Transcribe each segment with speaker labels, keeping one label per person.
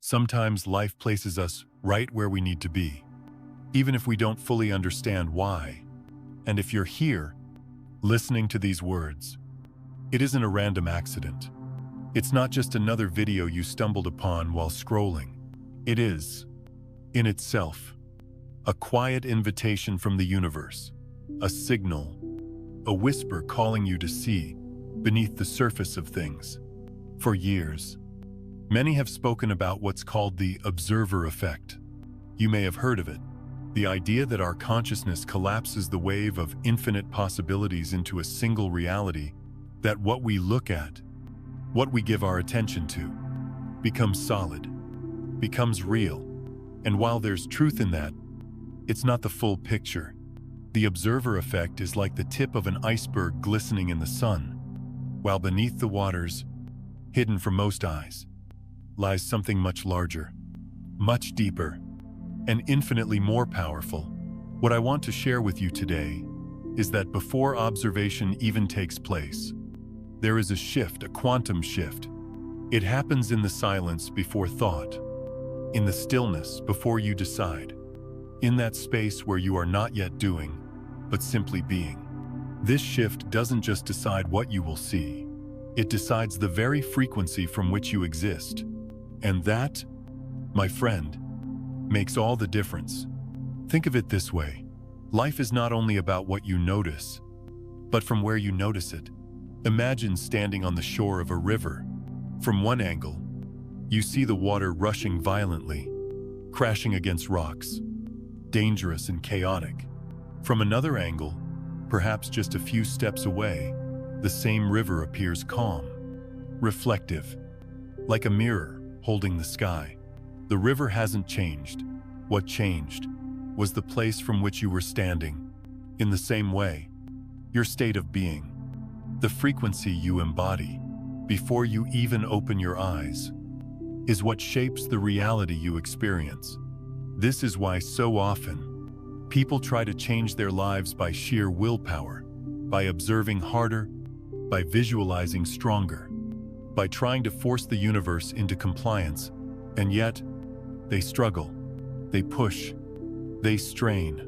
Speaker 1: Sometimes life places us right where we need to be, even if we don't fully understand why. And if you're here, listening to these words, it isn't a random accident. It's not just another video you stumbled upon while scrolling. It is, in itself, a quiet invitation from the universe, a signal, a whisper calling you to see beneath the surface of things. For years, many have spoken about what's called the observer effect. You may have heard of it, the idea that our consciousness collapses the wave of infinite possibilities into a single reality, that what we look at, what we give our attention to, becomes solid, becomes real. And while there's truth in that, it's not the full picture. The observer effect is like the tip of an iceberg glistening in the sun, while beneath the waters, hidden from most eyes, lies something much larger, much deeper, and infinitely more powerful. What I want to share with you today is that before observation even takes place, there is a shift, a quantum shift. It happens in the silence before thought, in the stillness before you decide, in that space where you are not yet doing, but simply being. This shift doesn't just decide what you will see, it decides the very frequency from which you exist. And that, my friend, makes all the difference. Think of it this way. Life is not only about what you notice, but from where you notice it. Imagine standing on the shore of a river. From one angle, you see the water rushing violently, crashing against rocks, dangerous and chaotic. From another angle, perhaps just a few steps away, the same river appears calm, reflective, like a mirror holding the sky. The river hasn't changed. What changed was the place from which you were standing. In the same way, your state of being, the frequency you embody before you even open your eyes, is what shapes the reality you experience. This is why so often, people try to change their lives by sheer willpower, by observing harder, by visualizing stronger, by trying to force the universe into compliance, and yet, they struggle, they push, they strain,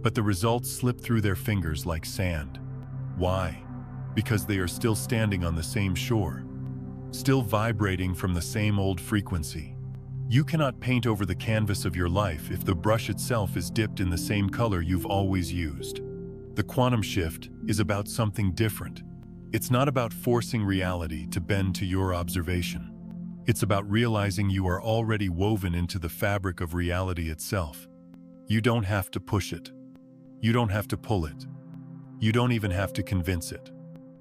Speaker 1: but the results slip through their fingers like sand. Why? Because they are still standing on the same shore, still vibrating from the same old frequency. You cannot paint over the canvas of your life if the brush itself is dipped in the same color you've always used. The quantum shift is about something different. It's not about forcing reality to bend to your observation. It's about realizing you are already woven into the fabric of reality itself. You don't have to push it. You don't have to pull it. You don't even have to convince it.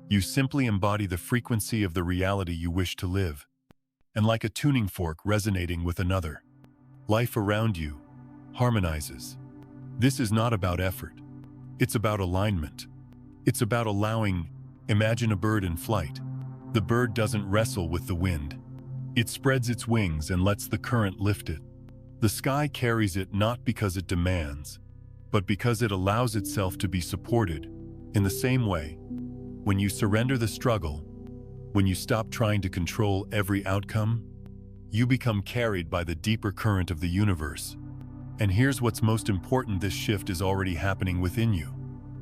Speaker 1: You simply embody the frequency of the reality you wish to live. And like a tuning fork resonating with another, life around you harmonizes. This is not about effort. It's about alignment. It's about imagine a bird in flight. The bird doesn't wrestle with the wind. It spreads its wings and lets the current lift it. The sky carries it not because it demands, but because it allows itself to be supported. In the same way, when you surrender the struggle, when you stop trying to control every outcome, you become carried by the deeper current of the universe. And here's what's most important: this shift is already happening within you.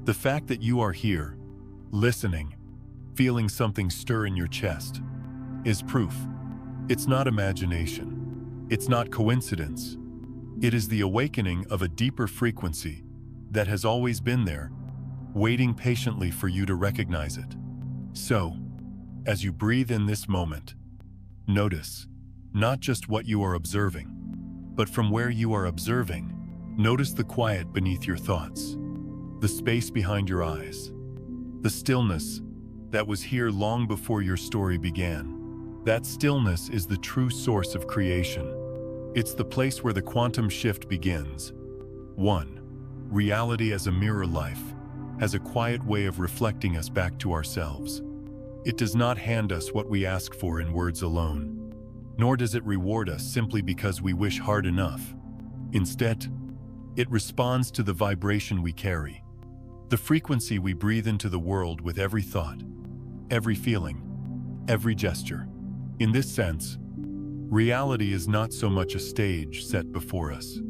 Speaker 1: The fact that you are here, listening, feeling something stir in your chest, is proof. It's not imagination. It's not coincidence. It is the awakening of a deeper frequency that has always been there, waiting patiently for you to recognize it. So, as you breathe in this moment, notice not just what you are observing, but from where you are observing. Notice the quiet beneath your thoughts, the space behind your eyes, the stillness that was here long before your story began. That stillness is the true source of creation. It's the place where the quantum shift begins. 1. Reality as a mirror. Life has a quiet way of reflecting us back to ourselves. It does not hand us what we ask for in words alone, nor does it reward us simply because we wish hard enough. Instead, it responds to the vibration we carry, the frequency we breathe into the world with every thought, every feeling, every gesture. In this sense, Reality is not so much a stage set before us,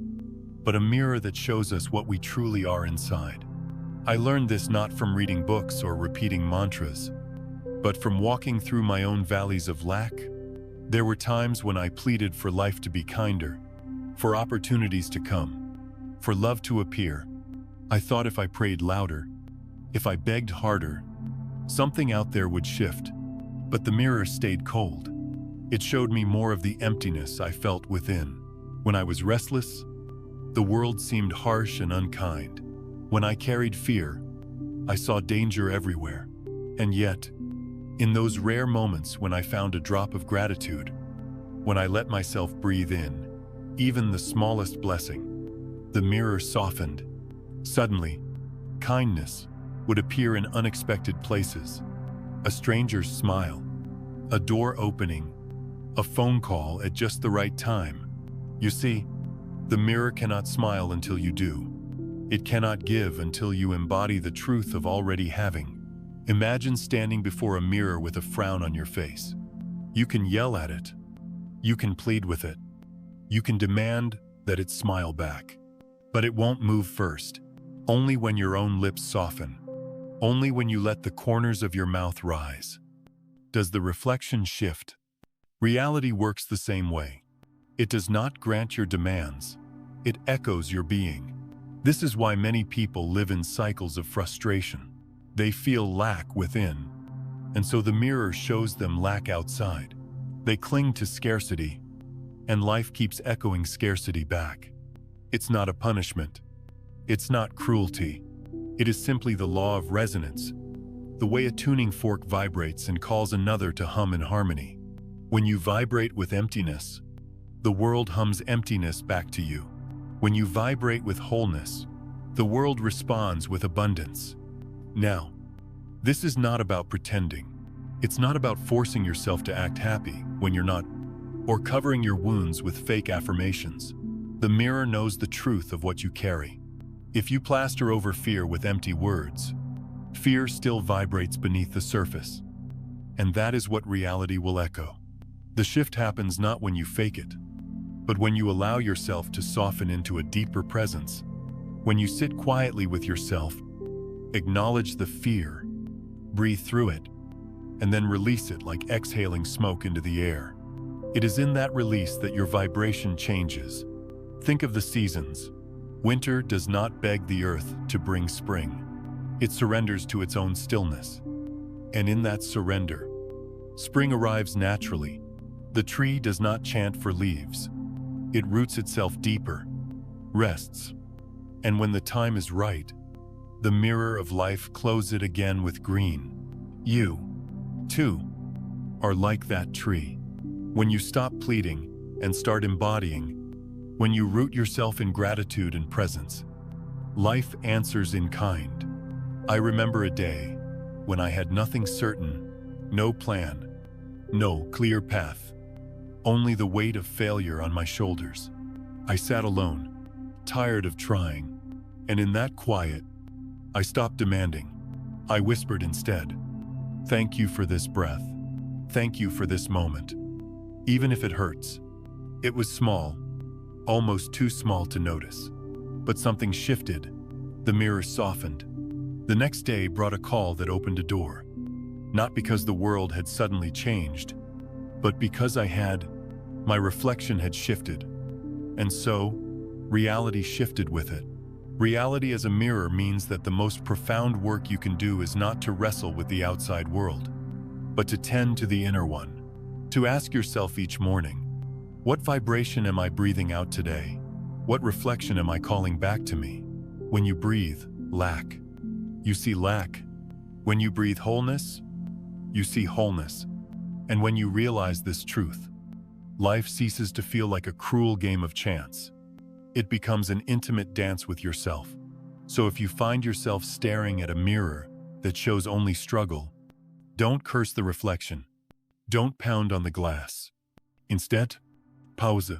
Speaker 1: but a mirror that shows us what we truly are inside. I learned this not from reading books or repeating mantras, but from walking through my own valleys of lack. There were times when I pleaded for life to be kinder, for opportunities to come, for love to appear. I thought if I prayed louder, if I begged harder, something out there would shift. But the mirror stayed cold. It showed me more of the emptiness I felt within. When I was restless, the world seemed harsh and unkind. When I carried fear, I saw danger everywhere. And yet, in those rare moments when I found a drop of gratitude, when I let myself breathe in, even the smallest blessing, the mirror softened. Suddenly, kindness would appear in unexpected places. A stranger's smile, a door opening, a phone call at just the right time. You see, the mirror cannot smile until you do. It cannot give until you embody the truth of already having. Imagine standing before a mirror with a frown on your face. You can yell at it. You can plead with it. You can demand that it smile back. But it won't move first. Only when your own lips soften. Only when you let the corners of your mouth rise does the reflection shift. Reality works the same way. It does not grant your demands. It echoes your being. This is why many people live in cycles of frustration. They feel lack within, and so the mirror shows them lack outside. They cling to scarcity, and life keeps echoing scarcity back. It's not a punishment. It's not cruelty. It is simply the law of resonance, the way a tuning fork vibrates and calls another to hum in harmony. When you vibrate with emptiness, the world hums emptiness back to you. When you vibrate with wholeness, the world responds with abundance. Now, this is not about pretending. It's not about forcing yourself to act happy when you're not, or covering your wounds with fake affirmations. The mirror knows the truth of what you carry. If you plaster over fear with empty words, fear still vibrates beneath the surface. And that is what reality will echo. The shift happens not when you fake it, but when you allow yourself to soften into a deeper presence. When you sit quietly with yourself, acknowledge the fear, breathe through it, and then release it like exhaling smoke into the air. It is in that release that your vibration changes. Think of the seasons. Winter does not beg the earth to bring spring. It surrenders to its own stillness. And in that surrender, spring arrives naturally. The tree does not chant for leaves. It roots itself deeper, rests, and when the time is right, the mirror of life clothes it again with green. You, too, are like that tree. When you stop pleading and start embodying, when you root yourself in gratitude and presence, life answers in kind. I remember a day when I had nothing certain, no plan, no clear path, only the weight of failure on my shoulders. I sat alone, tired of trying, and in that quiet, I stopped demanding. I whispered instead, "Thank you for this breath. Thank you for this moment. Even if it hurts." It was small, almost too small to notice. But something shifted. The mirror softened. The next day brought a call that opened a door. Not because the world had suddenly changed, but because my reflection had shifted. And so, reality shifted with it. Reality as a mirror means that the most profound work you can do is not to wrestle with the outside world, but to tend to the inner one. To ask yourself each morning, what vibration am I breathing out today? What reflection am I calling back to me? When you breathe lack, you see lack. When you breathe wholeness, you see wholeness. And when you realize this truth, life ceases to feel like a cruel game of chance. It becomes an intimate dance with yourself. So if you find yourself staring at a mirror that shows only struggle, don't curse the reflection. Don't pound on the glass. Instead, pause.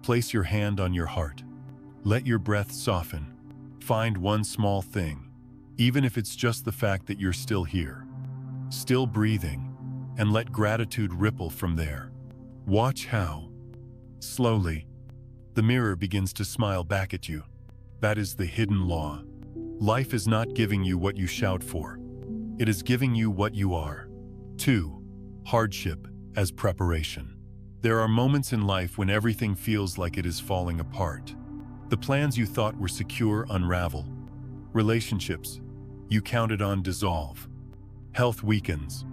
Speaker 1: Place your hand on your heart. Let your breath soften. Find one small thing, even if it's just the fact that you're still here, still breathing, and let gratitude ripple from there. Watch how, Slowly, the mirror begins to smile back at you. That is the hidden law. Life is not giving you what you shout for. It is giving you what you are. 2. Hardship as preparation. There are moments in life when everything feels like it is falling apart. The plans you thought were secure unravel. Relationships you counted on dissolve. Health weakens,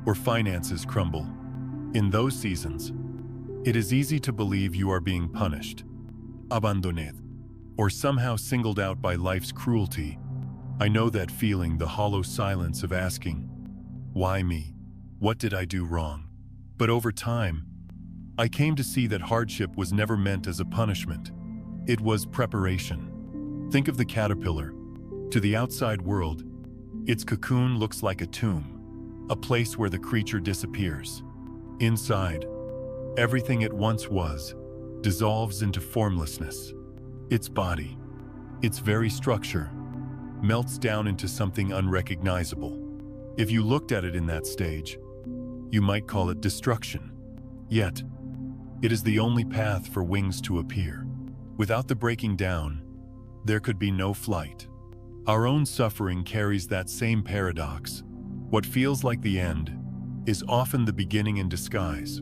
Speaker 1: or finances crumble. In those seasons, it is easy to believe you are being punished, abandoned, or somehow singled out by life's cruelty. I know that feeling, the hollow silence of asking, why me? What did I do wrong? But over time, I came to see that hardship was never meant as a punishment. It was preparation. Think of the caterpillar. To the outside world, its cocoon looks like a tomb, a place where the creature disappears. Inside, everything it once was dissolves into formlessness. Its body, its very structure, melts down into something unrecognizable. If you looked at it in that stage, you might call it destruction. Yet, it is the only path for wings to appear. Without the breaking down, there could be no flight. Our own suffering carries that same paradox. What feels like the end is often the beginning in disguise.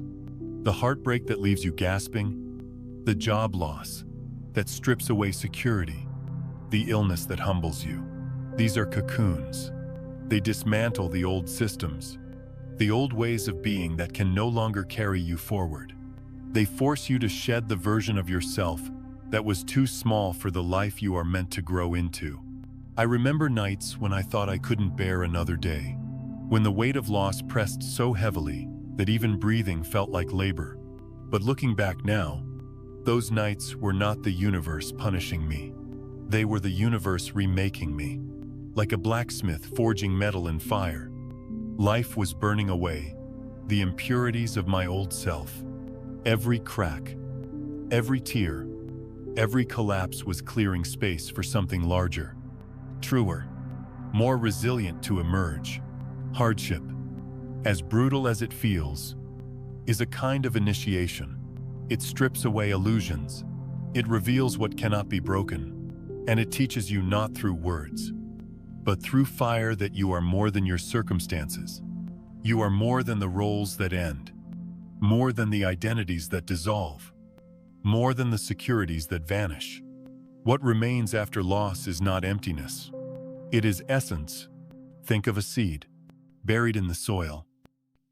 Speaker 1: The heartbreak that leaves you gasping, the job loss that strips away security, the illness that humbles you. These are cocoons. They dismantle the old systems, the old ways of being that can no longer carry you forward. They force you to shed the version of yourself that was too small for the life you are meant to grow into. I remember nights when I thought I couldn't bear another day, when the weight of loss pressed so heavily that even breathing felt like labor. But looking back now, those nights were not the universe punishing me. They were the universe remaking me. Like a blacksmith forging metal in fire, life was burning away the impurities of my old self. Every crack, every tear, every collapse was clearing space for something larger, truer, more resilient to emerge. Hardship, as brutal as it feels, is a kind of initiation. It strips away illusions. It reveals what cannot be broken, and it teaches you not through words, but through fire that you are more than your circumstances. You are more than the roles that end, more than the identities that dissolve, more than the securities that vanish. What remains after loss is not emptiness. It is essence. Think of a seed, buried in the soil.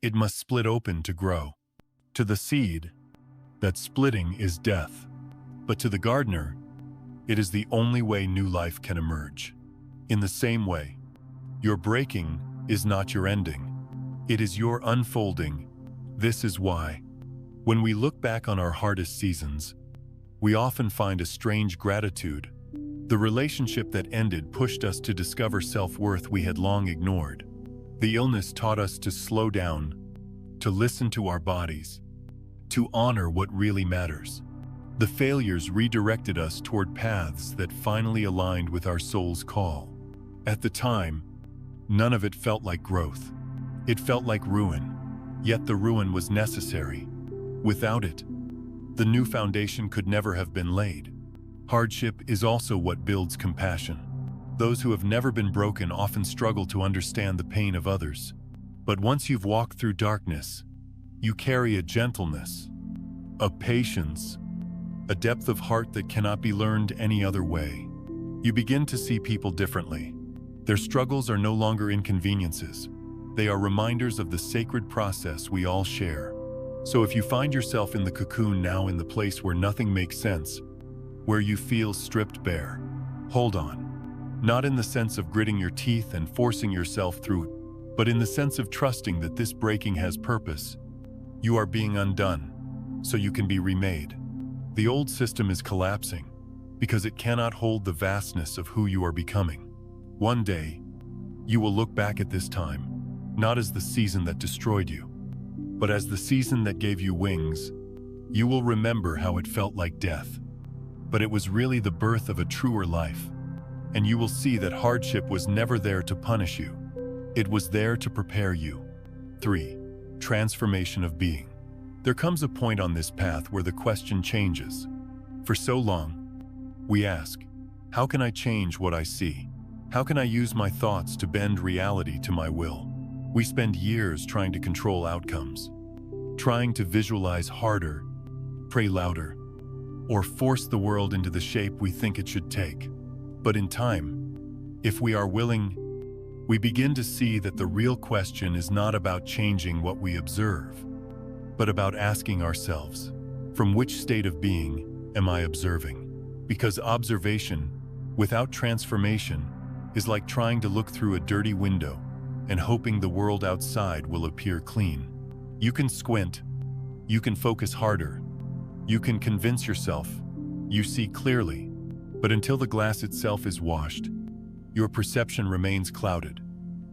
Speaker 1: It must split open to grow. To the seed, that splitting is death. But to the gardener, it is the only way new life can emerge. In the same way, your breaking is not your ending. It is your unfolding. This is why, when we look back on our hardest seasons, we often find a strange gratitude. The relationship that ended pushed us to discover self-worth we had long ignored. The illness taught us to slow down, to listen to our bodies, to honor what really matters. The failures redirected us toward paths that finally aligned with our soul's call. At the time, none of it felt like growth. It felt like ruin, yet the ruin was necessary. Without it, the new foundation could never have been laid. Hardship is also what builds compassion. Those who have never been broken often struggle to understand the pain of others. But once you've walked through darkness, you carry a gentleness, a patience, a depth of heart that cannot be learned any other way. You begin to see people differently. Their struggles are no longer inconveniences. They are reminders of the sacred process we all share. So if you find yourself in the cocoon now, in the place where nothing makes sense, where you feel stripped bare, hold on. Not in the sense of gritting your teeth and forcing yourself through, but in the sense of trusting that this breaking has purpose. You are being undone, so you can be remade. The old system is collapsing because it cannot hold the vastness of who you are becoming. One day, you will look back at this time, not as the season that destroyed you, but as the season that gave you wings. You will remember how it felt like death, but it was really the birth of a truer life. And you will see that hardship was never there to punish you. It was there to prepare you. 3. Transformation of being. There comes a point on this path where the question changes. For so long, we ask, how can I change what I see? How can I use my thoughts to bend reality to my will? We spend years trying to control outcomes, trying to visualize harder, pray louder, or force the world into the shape we think it should take. But in time, if we are willing, we begin to see that the real question is not about changing what we observe, but about asking ourselves, from which state of being am I observing? Because observation, without transformation, is like trying to look through a dirty window and hoping the world outside will appear clean. You can squint, you can focus harder, you can convince yourself you see clearly, but until the glass itself is washed, your perception remains clouded.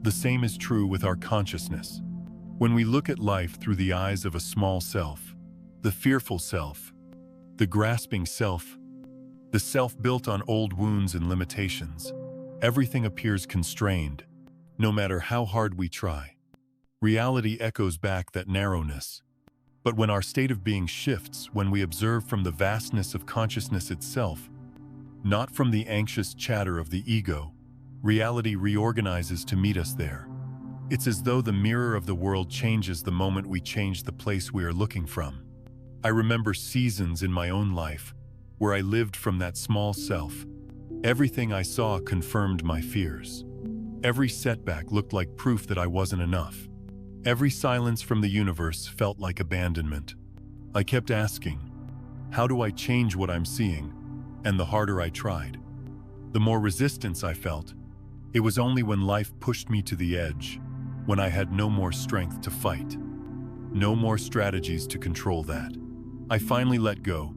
Speaker 1: The same is true with our consciousness. When we look at life through the eyes of a small self, the fearful self, the grasping self, the self built on old wounds and limitations, everything appears constrained, no matter how hard we try. Reality echoes back that narrowness. But when our state of being shifts, when we observe from the vastness of consciousness itself, not from the anxious chatter of the ego, reality reorganizes to meet us there. It's as though the mirror of the world changes the moment we change the place we are looking from. I remember seasons in my own life where I lived from that small self. Everything I saw confirmed my fears. Every setback looked like proof that I wasn't enough. Every silence from the universe felt like abandonment. I kept asking, how do I change what I'm seeing? And the harder I tried, the more resistance I felt. It was only when life pushed me to the edge, when I had no more strength to fight, no more strategies to control that, I finally let go.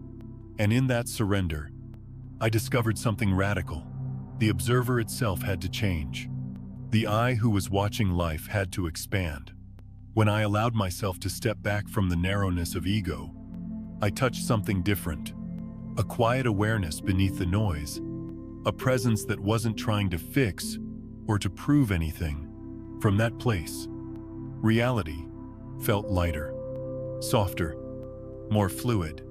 Speaker 1: And in that surrender, I discovered something radical. The observer itself had to change. The I who was watching life had to expand. When I allowed myself to step back from the narrowness of ego, I touched something different. A quiet awareness beneath the noise, a presence that wasn't trying to fix or to prove anything. From that place, reality felt lighter, softer, more fluid.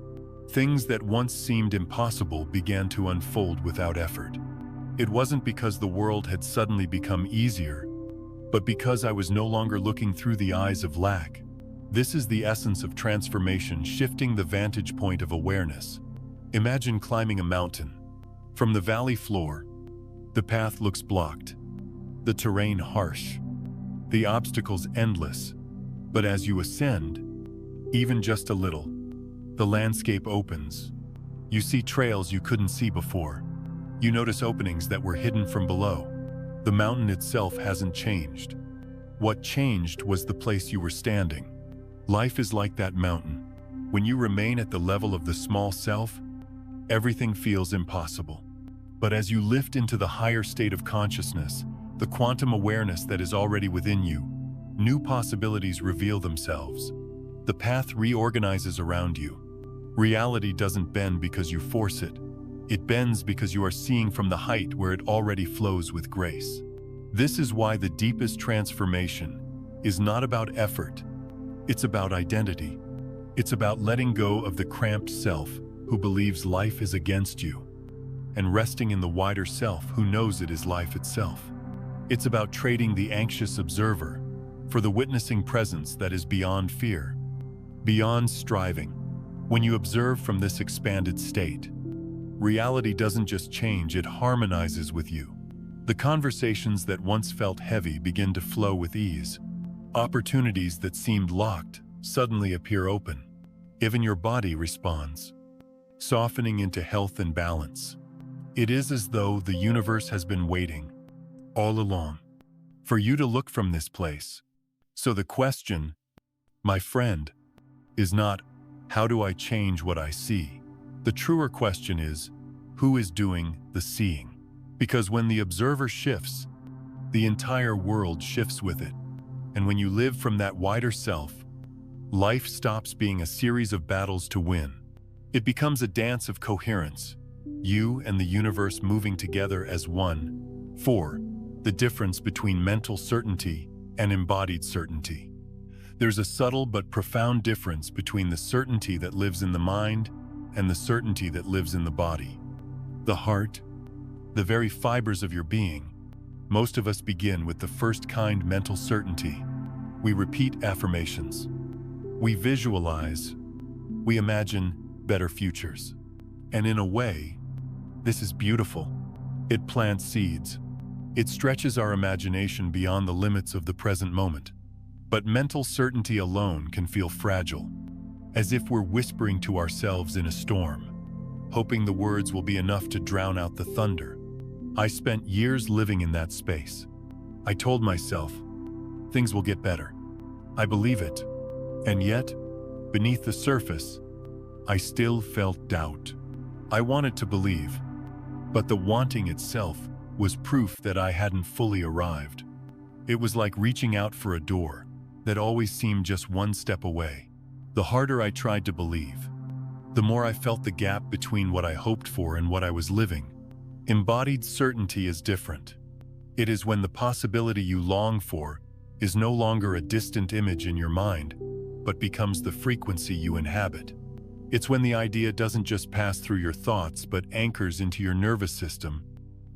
Speaker 1: Things that once seemed impossible began to unfold without effort. It wasn't because the world had suddenly become easier, but because I was no longer looking through the eyes of lack. This is the essence of transformation, shifting the vantage point of awareness. Imagine climbing a mountain. From the valley floor, the path looks blocked, the terrain harsh, the obstacles endless. But as you ascend, even just a little, the landscape opens. You see trails you couldn't see before. You notice openings that were hidden from below. The mountain itself hasn't changed. What changed was the place you were standing. Life is like that mountain. When you remain at the level of the small self, everything feels impossible. But as you lift into the higher state of consciousness, the quantum awareness that is already within you, new possibilities reveal themselves. The path reorganizes around you. Reality doesn't bend because you force it. It bends because you are seeing from the height where it already flows with grace. This is why the deepest transformation is not about effort. It's about identity. It's about letting go of the cramped self who believes life is against you, and resting in the wider self who knows it is life itself. It's about trading the anxious observer for the witnessing presence that is beyond fear, beyond striving. When you observe from this expanded state, reality doesn't just change, it harmonizes with you. The conversations that once felt heavy begin to flow with ease. Opportunities that seemed locked suddenly appear open. Even your body responds, softening into health and balance. It is as though the universe has been waiting, all along, for you to look from this place. So the question, my friend, is not, how do I change what I see? The truer question is, who is doing the seeing? Because when the observer shifts, the entire world shifts with it. And when you live from that wider self, life stops being a series of battles to win. It becomes a dance of coherence, you and the universe moving together as one. 4. The difference between mental certainty and embodied certainty. There's a subtle but profound difference between the certainty that lives in the mind and the certainty that lives in the body. The heart, the very fibers of your being. Most of us begin with the first kind mental certainty. We repeat affirmations. We visualize. We imagine better futures. And in a way, this is beautiful. It plants seeds. It stretches our imagination beyond the limits of the present moment. But mental certainty alone can feel fragile, as if we're whispering to ourselves in a storm, hoping the words will be enough to drown out the thunder. I spent years living in that space. I told myself, things will get better. I believe it. And yet, beneath the surface, I still felt doubt. I wanted to believe, but the wanting itself was proof that I hadn't fully arrived. It was like reaching out for a door that always seemed just one step away. The harder I tried to believe, the more I felt the gap between what I hoped for and what I was living. Embodied certainty is different. It is when the possibility you long for is no longer a distant image in your mind, but becomes the frequency you inhabit. It's when the idea doesn't just pass through your thoughts, but anchors into your nervous system,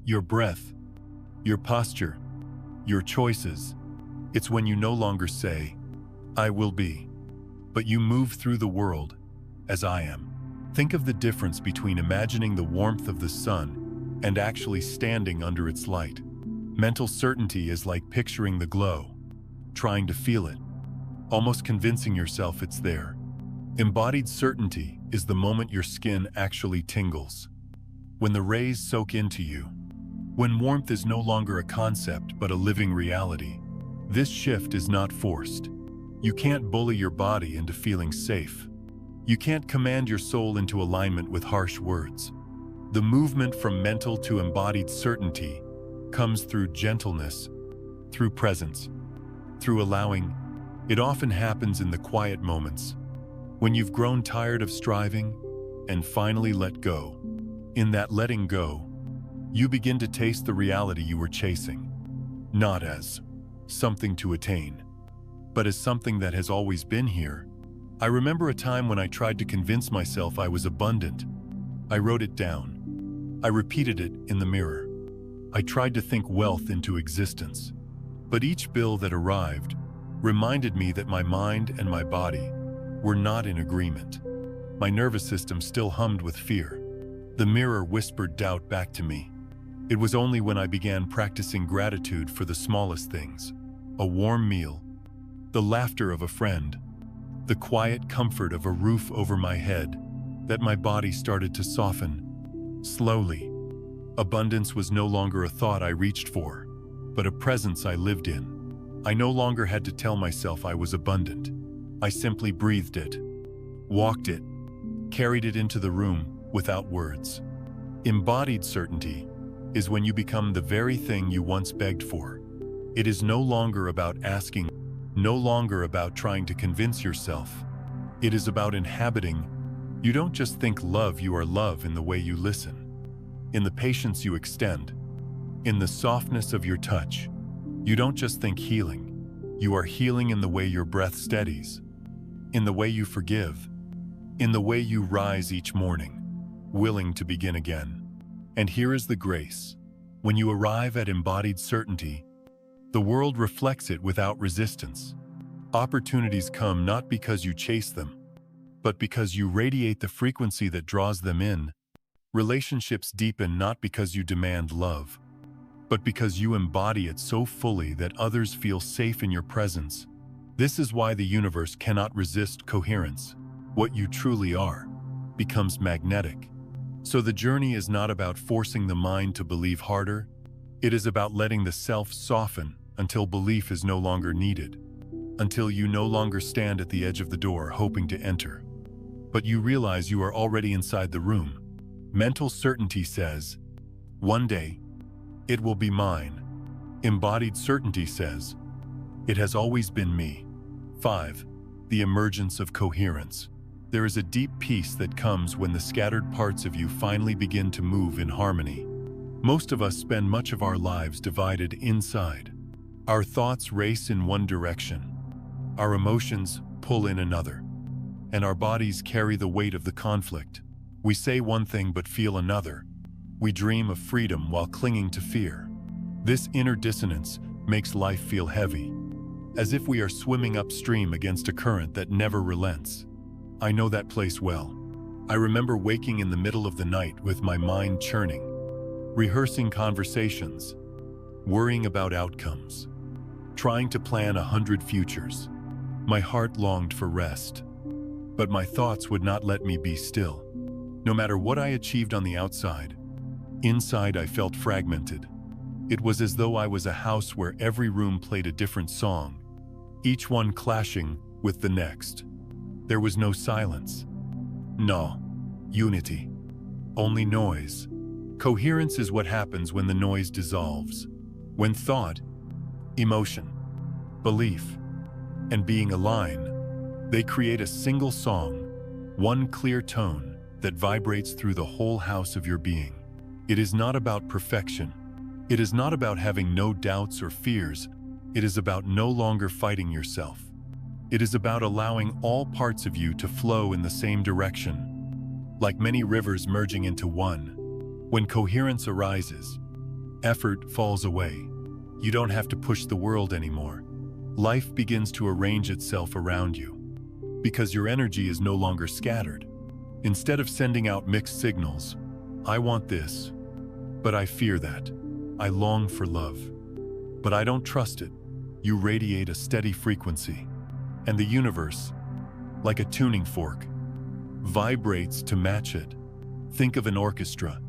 Speaker 1: your breath, your posture, your choices. It's when you no longer say, I will be, but you move through the world as I am. Think of the difference between imagining the warmth of the sun and actually standing under its light. Mental certainty is like picturing the glow, trying to feel it, almost convincing yourself it's there. Embodied certainty is the moment your skin actually tingles, when the rays soak into you, when warmth is no longer a concept but a living reality. This shift is not forced. You can't bully your body into feeling safe. You can't command your soul into alignment with harsh words. The movement from mental to embodied certainty comes through gentleness, through presence, through allowing. It often happens in the quiet moments, when you've grown tired of striving and finally let go. In that letting go, you begin to taste the reality you were chasing, not as something to attain, but as something that has always been here. I remember a time when I tried to convince myself I was abundant. I wrote it down. I repeated it in the mirror. I tried to think wealth into existence. But each bill that arrived reminded me that my mind and my body were not in agreement. My nervous system still hummed with fear. The mirror whispered doubt back to me. It was only when I began practicing gratitude for the smallest things, a warm meal, the laughter of a friend, the quiet comfort of a roof over my head, that my body started to soften. Slowly, abundance was no longer a thought I reached for, but a presence I lived in. I no longer had to tell myself I was abundant. I simply breathed it, walked it, carried it into the room without words. Embodied certainty is when you become the very thing you once begged for. It is no longer about asking, no longer about trying to convince yourself. It is about inhabiting. You don't just think love, you are love in the way you listen, in the patience you extend, in the softness of your touch. You don't just think healing, you are healing in the way your breath steadies, in the way you forgive, in the way you rise each morning, willing to begin again. And here is the grace. When you arrive at embodied certainty, the world reflects it without resistance. Opportunities come not because you chase them, but because you radiate the frequency that draws them in. Relationships deepen not because you demand love, but because you embody it so fully that others feel safe in your presence. This is why the universe cannot resist coherence. What you truly are becomes magnetic. So the journey is not about forcing the mind to believe harder. It is about letting the self soften until belief is no longer needed, until you no longer stand at the edge of the door hoping to enter, but you realize you are already inside the room. Mental certainty says, one day, it will be mine. Embodied certainty says, it has always been me. 5. The emergence of coherence. There is a deep peace that comes when the scattered parts of you finally begin to move in harmony. Most of us spend much of our lives divided inside. Our thoughts race in one direction. Our emotions pull in another, and our bodies carry the weight of the conflict. We say one thing but feel another. We dream of freedom while clinging to fear. This inner dissonance makes life feel heavy, as if we are swimming upstream against a current that never relents. I know that place well. I remember waking in the middle of the night with my mind churning, rehearsing conversations, worrying about outcomes, trying to plan 100 futures. My heart longed for rest, but my thoughts would not let me be still. No matter what I achieved on the outside, inside I felt fragmented. It was as though I was a house where every room played a different song, each one clashing with the next. There was no silence. No unity. Only noise. Coherence is what happens when the noise dissolves. When thought, emotion, belief, and being align, they create a single song, one clear tone that vibrates through the whole house of your being. It is not about perfection. It is not about having no doubts or fears. It is about no longer fighting yourself. It is about allowing all parts of you to flow in the same direction, like many rivers merging into one. When coherence arises, effort falls away. You don't have to push the world anymore. Life begins to arrange itself around you, because your energy is no longer scattered. Instead of sending out mixed signals, I want this, but I fear that. I long for love, but I don't trust it. You radiate a steady frequency, and the universe, like a tuning fork, vibrates to match it. Think of an orchestra.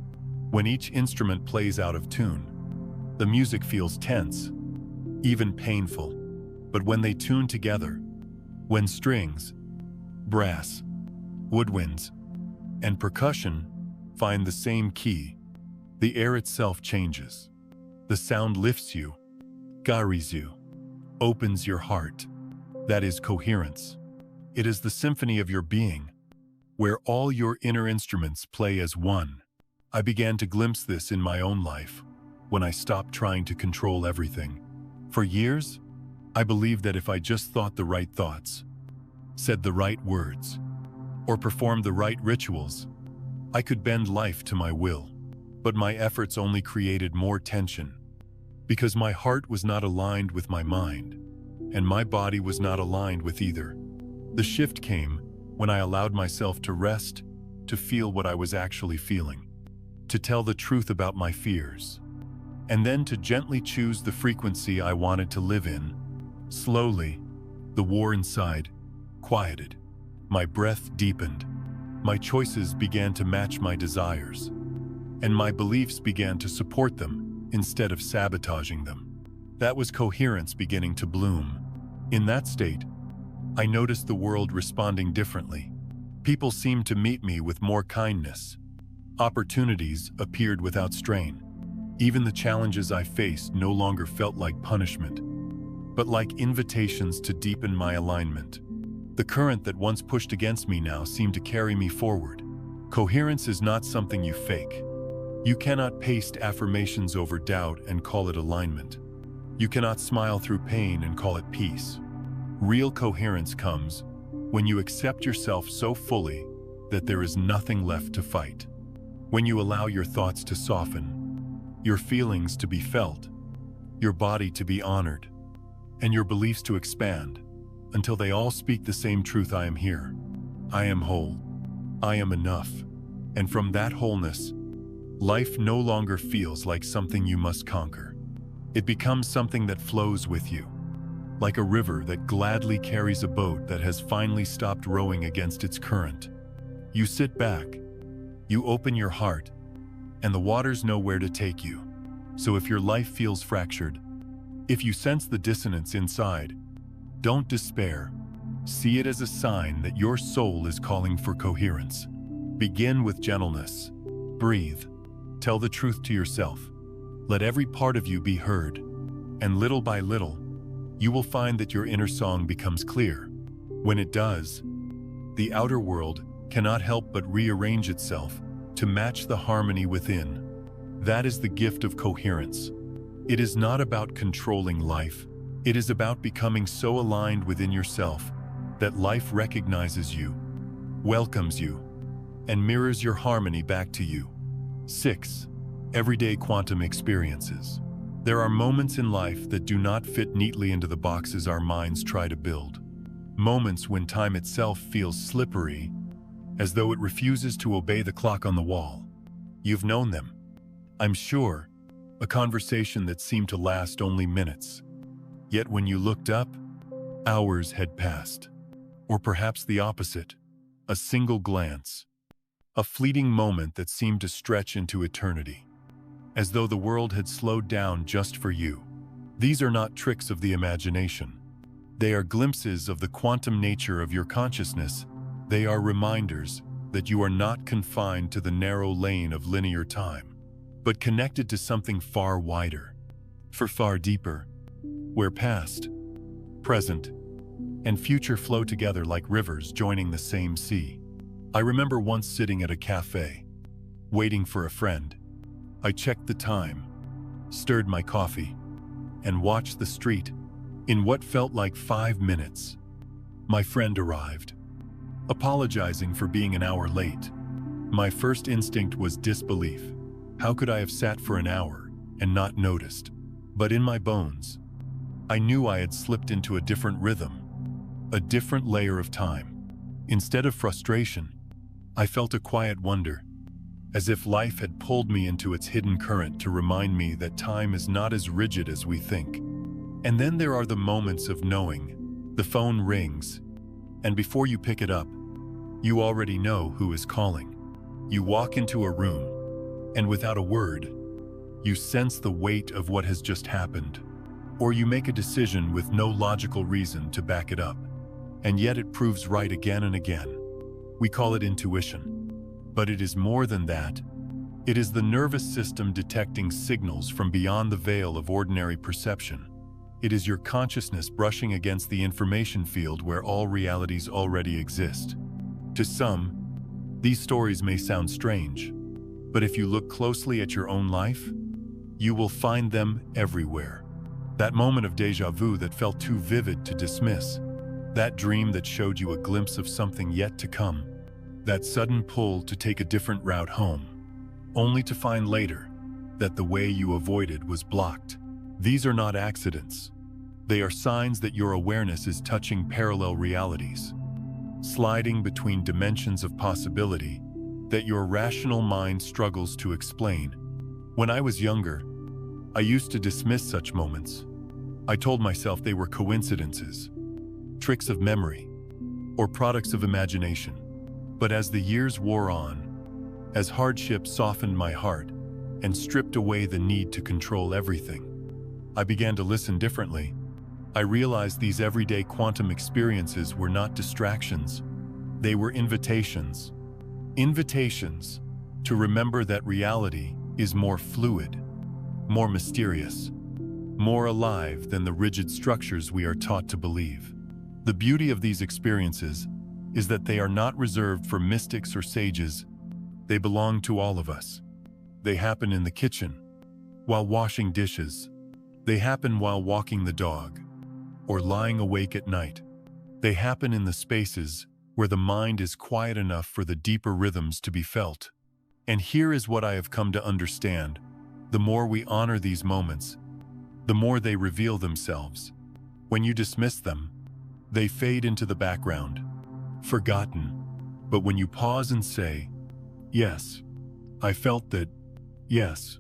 Speaker 1: When each instrument plays out of tune, the music feels tense, even painful. But when they tune together, when strings, brass, woodwinds, and percussion find the same key, the air itself changes. The sound lifts you, carries you, opens your heart. That is coherence. It is the symphony of your being, where all your inner instruments play as one. I began to glimpse this in my own life when I stopped trying to control everything. For years, I believed that if I just thought the right thoughts, said the right words, or performed the right rituals, I could bend life to my will. But my efforts only created more tension, because my heart was not aligned with my mind, and my body was not aligned with either. The shift came when I allowed myself to rest, to feel what I was actually feeling, to tell the truth about my fears, and then to gently choose the frequency I wanted to live in. Slowly, the war inside quieted. My breath deepened. My choices began to match my desires, and my beliefs began to support them instead of sabotaging them. That was coherence beginning to bloom. In that state, I noticed the world responding differently. People seemed to meet me with more kindness. Opportunities appeared without strain. Even the challenges I faced no longer felt like punishment, but like invitations to deepen my alignment. The current that once pushed against me now seemed to carry me forward. Coherence is not something you fake. You cannot paste affirmations over doubt and call it alignment. You cannot smile through pain and call it peace. Real coherence comes when you accept yourself so fully that there is nothing left to fight. When you allow your thoughts to soften, your feelings to be felt, your body to be honored, and your beliefs to expand, until they all speak the same truth: I am here, I am whole, I am enough. And from that wholeness, life no longer feels like something you must conquer. It becomes something that flows with you, like a river that gladly carries a boat that has finally stopped rowing against its current. You sit back, you open your heart, and the waters know where to take you. So if your life feels fractured, if you sense the dissonance inside, don't despair. See it as a sign that your soul is calling for coherence. Begin with gentleness. Breathe. Tell the truth to yourself. Let every part of you be heard. And little by little, you will find that your inner song becomes clear. When it does, the outer world cannot help but rearrange itself to match the harmony within. That is the gift of coherence. It is not about controlling life. It is about becoming so aligned within yourself that life recognizes you, welcomes you, and mirrors your harmony back to you. 6. Everyday quantum experiences. There are moments in life that do not fit neatly into the boxes our minds try to build. Moments when time itself feels slippery, as though it refuses to obey the clock on the wall. You've known them, I'm sure, a conversation that seemed to last only minutes. Yet when you looked up, hours had passed. Or perhaps the opposite, a single glance, a fleeting moment that seemed to stretch into eternity, as though the world had slowed down just for you. These are not tricks of the imagination. They are glimpses of the quantum nature of your consciousness. They are reminders that you are not confined to the narrow lane of linear time, but connected to something far wider, far deeper, where past, present, and future flow together like rivers joining the same sea. I remember once sitting at a cafe, waiting for a friend. I checked the time, stirred my coffee, and watched the street. In what felt like 5 minutes, my friend arrived, apologizing for being an hour late. My first instinct was disbelief. How could I have sat for an hour and not noticed? But in my bones, I knew I had slipped into a different rhythm, a different layer of time. Instead of frustration, I felt a quiet wonder, as if life had pulled me into its hidden current to remind me that time is not as rigid as we think. And then there are the moments of knowing. The phone rings, and before you pick it up, you already know who is calling. You walk into a room, and without a word, you sense the weight of what has just happened. Or you make a decision with no logical reason to back it up, and yet it proves right again and again. We call it intuition, but it is more than that. It is the nervous system detecting signals from beyond the veil of ordinary perception. It is your consciousness brushing against the information field where all realities already exist. To some, these stories may sound strange, but if you look closely at your own life, you will find them everywhere. That moment of déjà vu that felt too vivid to dismiss, that dream that showed you a glimpse of something yet to come, that sudden pull to take a different route home, only to find later that the way you avoided was blocked. These are not accidents. They are signs that your awareness is touching parallel realities, sliding between dimensions of possibility that your rational mind struggles to explain. When I was younger, I used to dismiss such moments. I told myself they were coincidences, tricks of memory, or products of imagination. But as the years wore on, as hardship softened my heart and stripped away the need to control everything, I began to listen differently. I realized these everyday quantum experiences were not distractions. They were invitations. Invitations to remember that reality is more fluid, more mysterious, more alive than the rigid structures we are taught to believe. The beauty of these experiences is that they are not reserved for mystics or sages. They belong to all of us. They happen in the kitchen, while washing dishes. They happen while walking the dog, or lying awake at night. They happen in the spaces where the mind is quiet enough for the deeper rhythms to be felt. And here is what I have come to understand. The more we honor these moments, the more they reveal themselves. When you dismiss them, they fade into the background, forgotten. But when you pause and say, yes, I felt that, yes,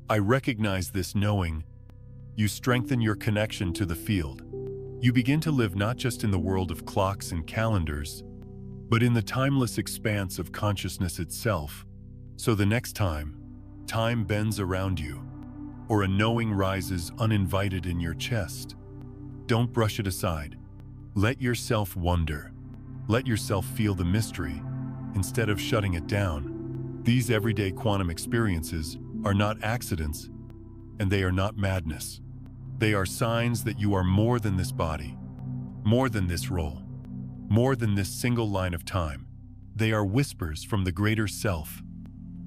Speaker 1: I recognize this knowing, you strengthen your connection to the field. You begin to live not just in the world of clocks and calendars, but in the timeless expanse of consciousness itself. So the next time bends around you, or a knowing rises uninvited in your chest, don't brush it aside. Let yourself wonder. Let yourself feel the mystery, instead of shutting it down. These everyday quantum experiences are not accidents, and they are not madness. They are signs that you are more than this body, more than this role, more than this single line of time. They are whispers from the greater self,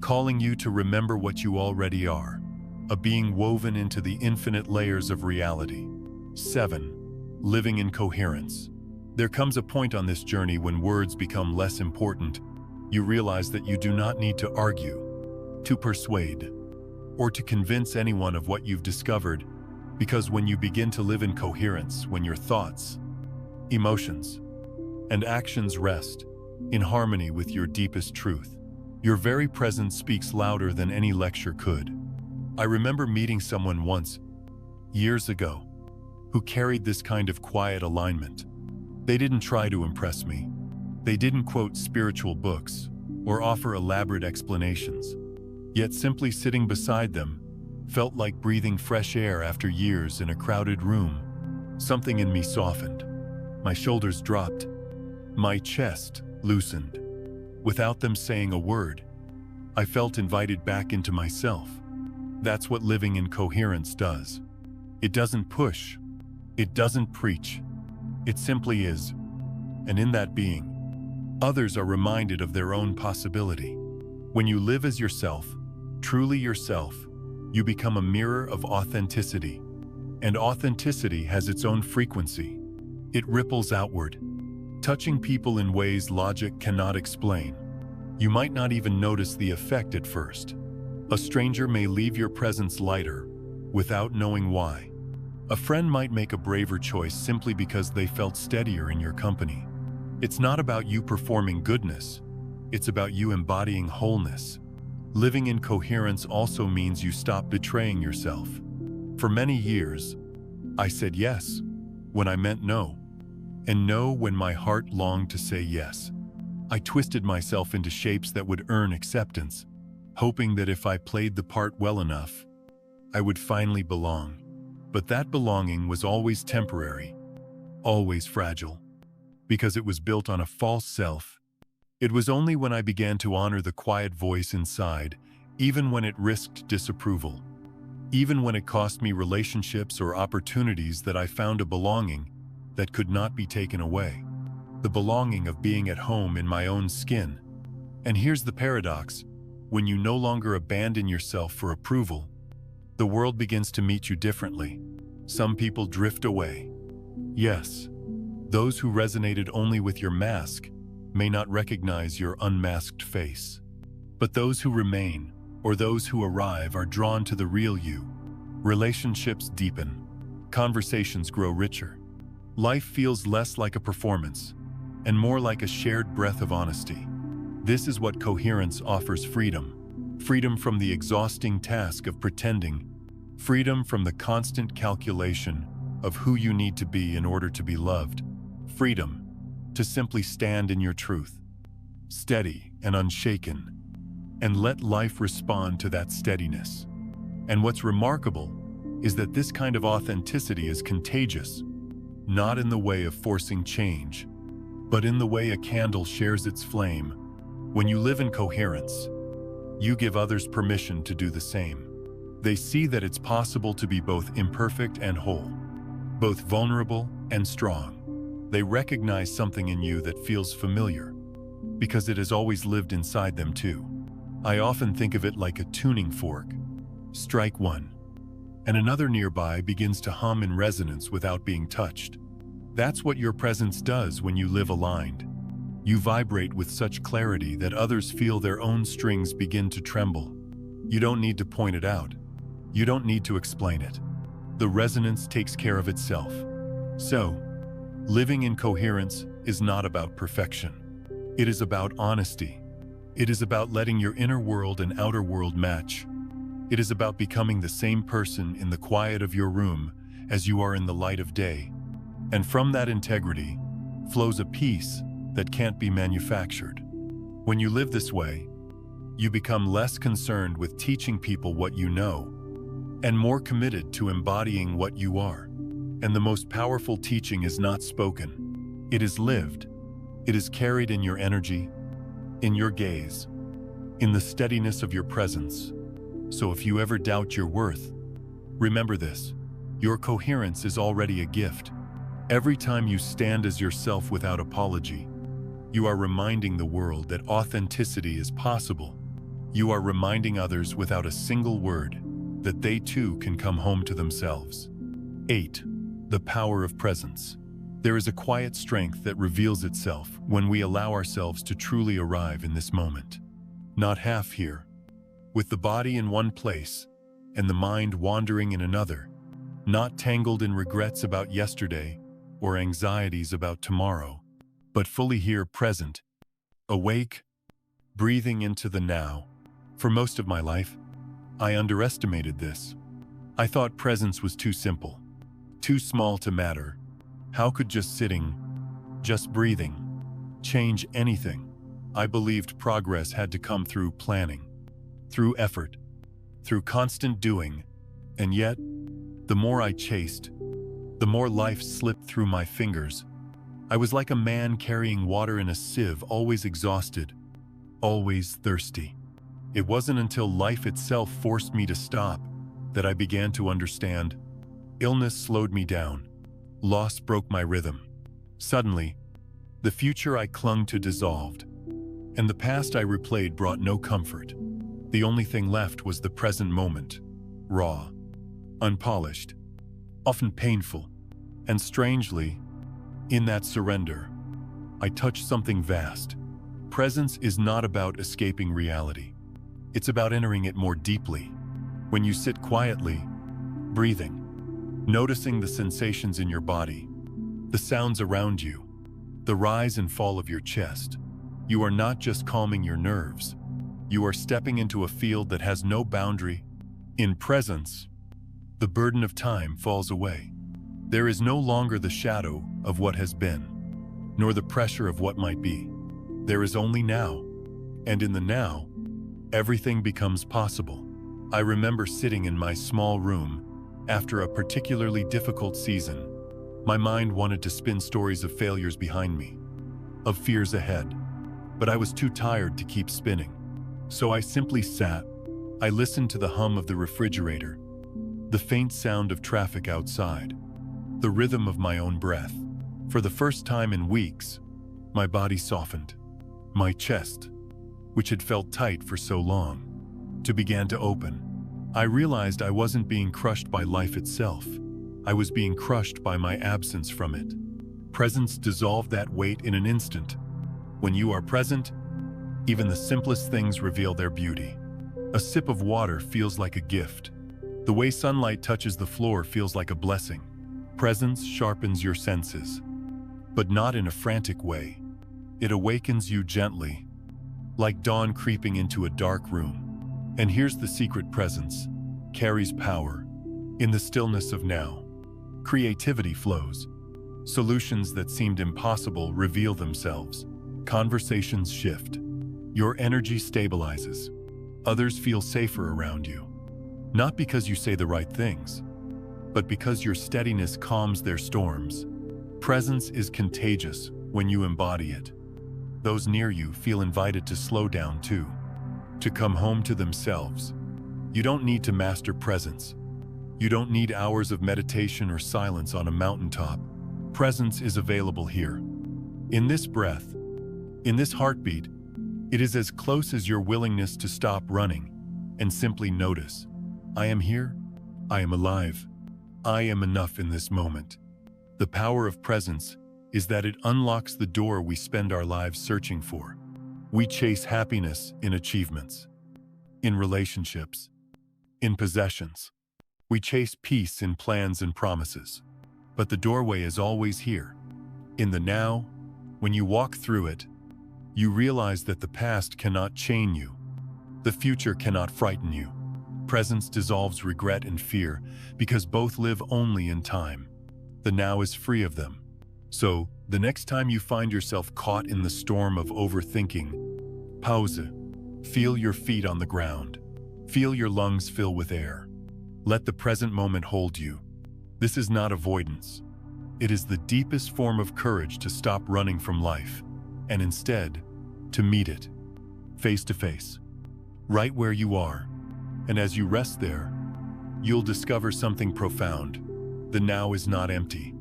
Speaker 1: calling you to remember what you already are, a being woven into the infinite layers of reality. 7. Living in coherence. There comes a point on this journey when words become less important. You realize that you do not need to argue, to persuade, or to convince anyone of what you've discovered, because when you begin to live in coherence, when your thoughts, emotions, and actions rest in harmony with your deepest truth, your very presence speaks louder than any lecture could. I remember meeting someone once, years ago, who carried this kind of quiet alignment. They didn't try to impress me. They didn't quote spiritual books or offer elaborate explanations. Yet simply sitting beside them felt like breathing fresh air after years in a crowded room. Something in me softened. My shoulders dropped. My chest loosened. Without them saying a word, I felt invited back into myself. That's what living in coherence does. It doesn't push. It doesn't preach. It simply is. And in that being, others are reminded of their own possibility. When you live as yourself, truly yourself, you become a mirror of authenticity. And authenticity has its own frequency. It ripples outward, touching people in ways logic cannot explain. You might not even notice the effect at first. A stranger may leave your presence lighter, without knowing why. A friend might make a braver choice simply because they felt steadier in your company. It's not about you performing goodness. It's about you embodying wholeness. Living in coherence also means you stop betraying yourself. For many years, I said yes when I meant no, and no when my heart longed to say yes. I twisted myself into shapes that would earn acceptance, hoping that if I played the part well enough, I would finally belong. But that belonging was always temporary, always fragile, because it was built on a false self. It was only when I began to honor the quiet voice inside, even when it risked disapproval, even when it cost me relationships or opportunities, that I found a belonging that could not be taken away. The belonging of being at home in my own skin. And here's the paradox: when you no longer abandon yourself for approval, the world begins to meet you differently. Some people drift away. Yes, those who resonated only with your mask may not recognize your unmasked face. But those who remain, or those who arrive, are drawn to the real you. Relationships deepen. Conversations grow richer. Life feels less like a performance, and more like a shared breath of honesty. This is what coherence offers: freedom. Freedom from the exhausting task of pretending. Freedom from the constant calculation of who you need to be in order to be loved. Freedom to simply stand in your truth, steady and unshaken, and let life respond to that steadiness. And what's remarkable is that this kind of authenticity is contagious, not in the way of forcing change, but in the way a candle shares its flame. When you live in coherence, you give others permission to do the same. They see that it's possible to be both imperfect and whole, both vulnerable and strong. They recognize something in you that feels familiar, because it has always lived inside them too. I often think of it like a tuning fork. Strike one, and another nearby begins to hum in resonance without being touched. That's what your presence does when you live aligned. You vibrate with such clarity that others feel their own strings begin to tremble. You don't need to point it out. You don't need to explain it. The resonance takes care of itself. So, living in coherence is not about perfection. It is about honesty. It is about letting your inner world and outer world match. It is about becoming the same person in the quiet of your room as you are in the light of day. And from that integrity flows a peace that can't be manufactured. When you live this way, you become less concerned with teaching people what you know, and more committed to embodying what you are. And the most powerful teaching is not spoken. It is lived. It is carried in your energy, in your gaze, in the steadiness of your presence. So if you ever doubt your worth, remember this: your coherence is already a gift. Every time you stand as yourself without apology, you are reminding the world that authenticity is possible. You are reminding others without a single word that they too can come home to themselves. 8. The power of presence. There is a quiet strength that reveals itself when we allow ourselves to truly arrive in this moment. Not half here, with the body in one place and the mind wandering in another, not tangled in regrets about yesterday or anxieties about tomorrow, but fully here, present, awake, breathing into the now. For most of my life, I underestimated this. I thought presence was too simple, too small to matter. How could just sitting, just breathing, change anything? I believed progress had to come through planning, through effort, through constant doing, and yet, the more I chased, the more life slipped through my fingers. I was like a man carrying water in a sieve, always exhausted, always thirsty. It wasn't until life itself forced me to stop that I began to understand. Illness slowed me down. Loss broke my rhythm. Suddenly, the future I clung to dissolved, and the past I replayed brought no comfort. The only thing left was the present moment, raw, unpolished, often painful, and strangely, in that surrender, I touched something vast. Presence is not about escaping reality. It's about entering it more deeply. When you sit quietly, breathing, noticing the sensations in your body, the sounds around you, the rise and fall of your chest, you are not just calming your nerves. You are stepping into a field that has no boundary. In presence, the burden of time falls away. There is no longer the shadow of what has been, nor the pressure of what might be. There is only now, and in the now, everything becomes possible. I remember sitting in my small room after a particularly difficult season. My mind wanted to spin stories of failures behind me, of fears ahead, but I was too tired to keep spinning. So I simply sat. I listened to the hum of the refrigerator, the faint sound of traffic outside, the rhythm of my own breath. For the first time in weeks, my body softened. My chest, which had felt tight for so long, began to open. I realized I wasn't being crushed by life itself. I was being crushed by my absence from it. Presence dissolved that weight in an instant. When you are present, even the simplest things reveal their beauty. A sip of water feels like a gift. The way sunlight touches the floor feels like a blessing. Presence sharpens your senses, but not in a frantic way. It awakens you gently, like dawn creeping into a dark room. And here's the secret: presence carries power. In the stillness of now, creativity flows. Solutions that seemed impossible reveal themselves. Conversations shift. Your energy stabilizes. Others feel safer around you. Not because you say the right things, but because your steadiness calms their storms. Presence is contagious when you embody it. Those near you feel invited to slow down too, to come home to themselves. You don't need to master presence. You don't need hours of meditation or silence on a mountaintop. Presence is available here. In this breath, in this heartbeat, it is as close as your willingness to stop running and simply notice. I am here. I am alive. I am enough in this moment. The power of presence is that it unlocks the door we spend our lives searching for. We chase happiness in achievements, in relationships, in possessions. We chase peace in plans and promises. But the doorway is always here. In the now, when you walk through it, you realize that the past cannot chain you. The future cannot frighten you. Presence dissolves regret and fear because both live only in time. The now is free of them. So, the next time you find yourself caught in the storm of overthinking, pause. Feel your feet on the ground. Feel your lungs fill with air. Let the present moment hold you. This is not avoidance. It is the deepest form of courage to stop running from life, and instead, to meet it, face to face, right where you are. And as you rest there, you'll discover something profound. The now is not empty.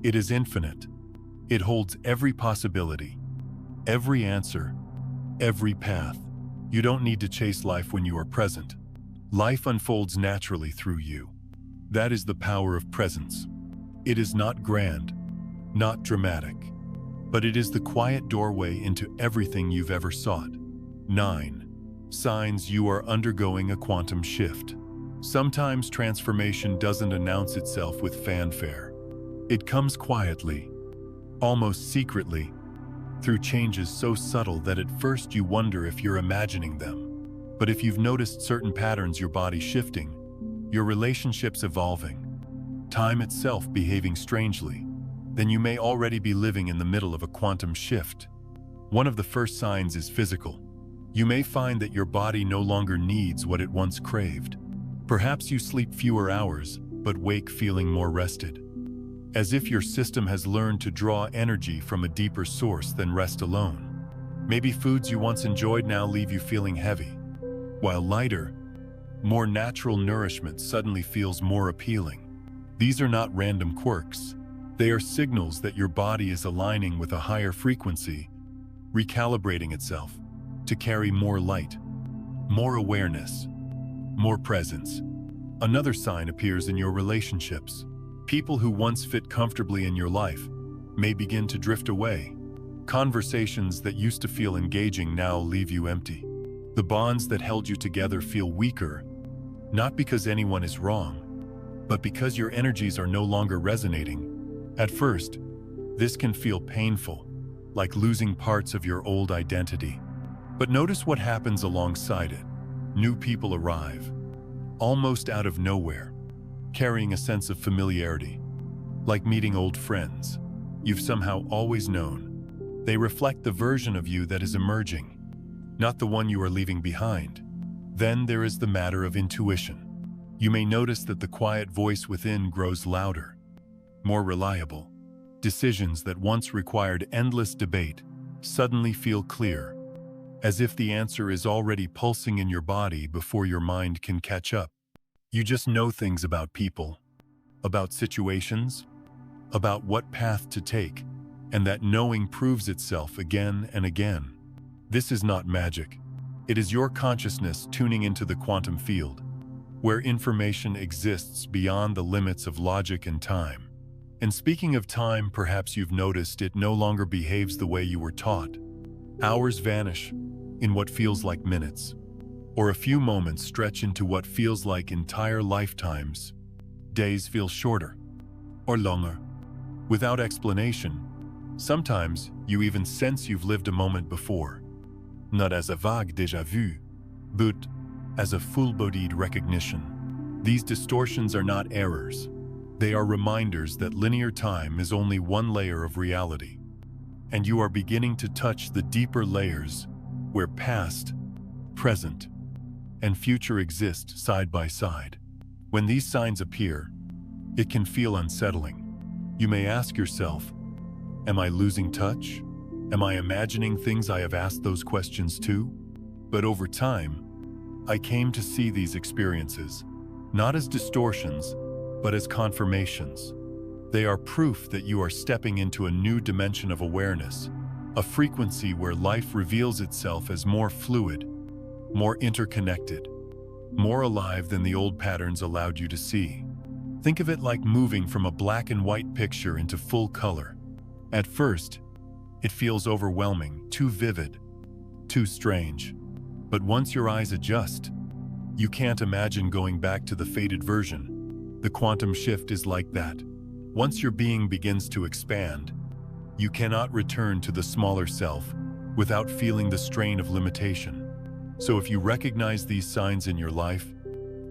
Speaker 1: It is infinite. It holds every possibility, every answer, every path. You don't need to chase life when you are present. Life unfolds naturally through you. That is the power of presence. It is not grand, not dramatic, but it is the quiet doorway into everything you've ever sought. 9. Signs you are undergoing a quantum shift. Sometimes transformation doesn't announce itself with fanfare. It comes quietly, almost secretly, through changes so subtle that at first you wonder if you're imagining them. But if you've noticed certain patterns, your body shifting, your relationships evolving, time itself behaving strangely, then you may already be living in the middle of a quantum shift. One of the first signs is physical. You may find that your body no longer needs what it once craved. Perhaps you sleep fewer hours, but wake feeling more rested, as if your system has learned to draw energy from a deeper source than rest alone. Maybe foods you once enjoyed now leave you feeling heavy, while lighter, more natural nourishment suddenly feels more appealing. These are not random quirks. They are signals that your body is aligning with a higher frequency, recalibrating itself to carry more light, more awareness, more presence. Another sign appears in your relationships. People who once fit comfortably in your life may begin to drift away. Conversations that used to feel engaging now leave you empty. The bonds that held you together feel weaker, not because anyone is wrong, but because your energies are no longer resonating. At first, this can feel painful, like losing parts of your old identity. But notice what happens alongside it. New people arrive, almost out of nowhere, carrying a sense of familiarity, like meeting old friends you've somehow always known. They reflect the version of you that is emerging, not the one you are leaving behind. Then there is the matter of intuition. You may notice that the quiet voice within grows louder, more reliable. Decisions that once required endless debate suddenly feel clear, as if the answer is already pulsing in your body before your mind can catch up. You just know things about people, about situations, about what path to take, and that knowing proves itself again and again. This is not magic. It is your consciousness tuning into the quantum field, where information exists beyond the limits of logic and time. And speaking of time, perhaps you've noticed it no longer behaves the way you were taught. Hours vanish in what feels like minutes, or a few moments stretch into what feels like entire lifetimes. Days feel shorter or longer, without explanation. Sometimes you even sense you've lived a moment before, not as a vague déjà vu, but as a full-bodied recognition. These distortions are not errors. They are reminders that linear time is only one layer of reality, and you are beginning to touch the deeper layers where past, present, and future exist side by side. When these signs appear, it can feel unsettling. You may ask yourself, am I losing touch? Am I imagining things I have asked those questions to? But over time, I came to see these experiences not as distortions, but as confirmations. They are proof that you are stepping into a new dimension of awareness, a frequency where life reveals itself as more fluid, more interconnected, more alive than the old patterns allowed you to see. Think of it like moving from a black and white picture into full color. At first, it feels overwhelming, too vivid, too strange. But once your eyes adjust, you can't imagine going back to the faded version. The quantum shift is like that. Once your being begins to expand, you cannot return to the smaller self without feeling the strain of limitation. So if you recognize these signs in your life,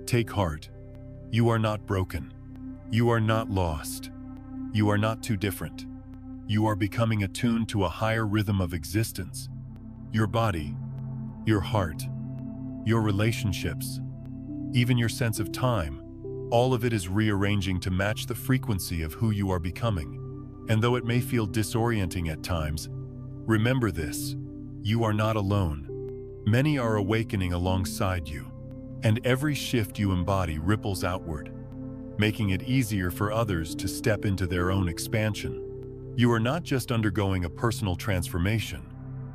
Speaker 1: take heart. You are not broken. You are not lost. You are not too different. You are becoming attuned to a higher rhythm of existence. Your body, your heart, your relationships, even your sense of time, all of it is rearranging to match the frequency of who you are becoming. And though it may feel disorienting at times, remember this: you are not alone. Many are awakening alongside you, and every shift you embody ripples outward, making it easier for others to step into their own expansion. You are not just undergoing a personal transformation,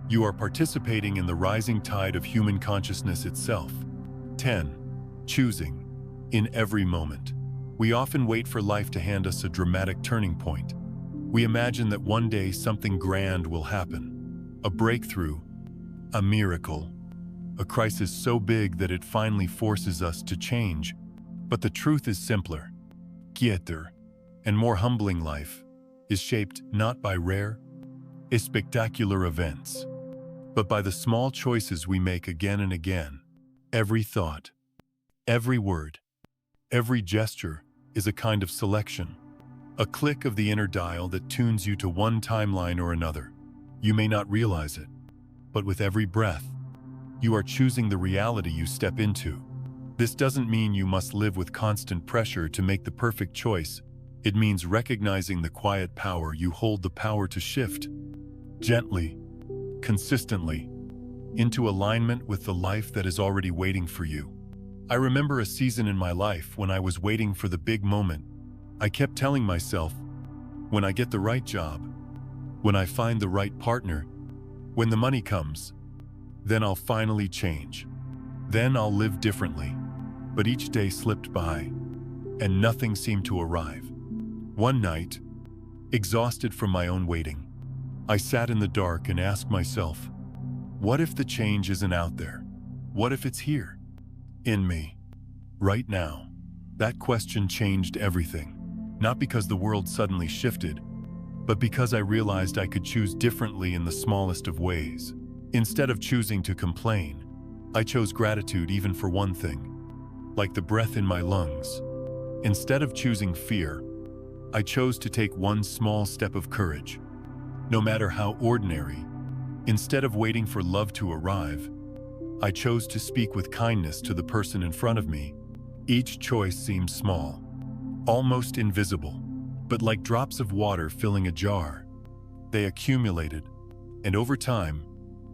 Speaker 1: you are participating in the rising tide of human consciousness itself. 10. Choosing, in every moment, We often wait for life to hand us a dramatic turning point. We imagine that one day something grand will happen. A breakthrough, a miracle, a crisis so big that it finally forces us to change. But the truth is simpler, quieter, and more humbling. Life is shaped not by rare, spectacular events, but by the small choices we make again and again. Every thought, every word, every gesture is a kind of selection, a click of the inner dial that tunes you to one timeline or another. You may not realize it, but with every breath, you are choosing the reality you step into. This doesn't mean you must live with constant pressure to make the perfect choice. It means recognizing the quiet power you hold, the power to shift gently, consistently, into alignment with the life that is already waiting for you. I remember a season in my life when I was waiting for the big moment. I kept telling myself, when I get the right job, when I find the right partner, when the money comes, then I'll finally change. Then I'll live differently. But each day slipped by, and nothing seemed to arrive. One night, exhausted from my own waiting, I sat in the dark and asked myself, what if the change isn't out there? What if it's here, in me, right now? That question changed everything. Not because the world suddenly shifted, but because I realized I could choose differently in the smallest of ways. Instead of choosing to complain, I chose gratitude even for one thing, like the breath in my lungs. Instead of choosing fear, I chose to take one small step of courage, no matter how ordinary. Instead of waiting for love to arrive, I chose to speak with kindness to the person in front of me. Each choice seemed small, almost invisible, but like drops of water filling a jar. They accumulated, and over time,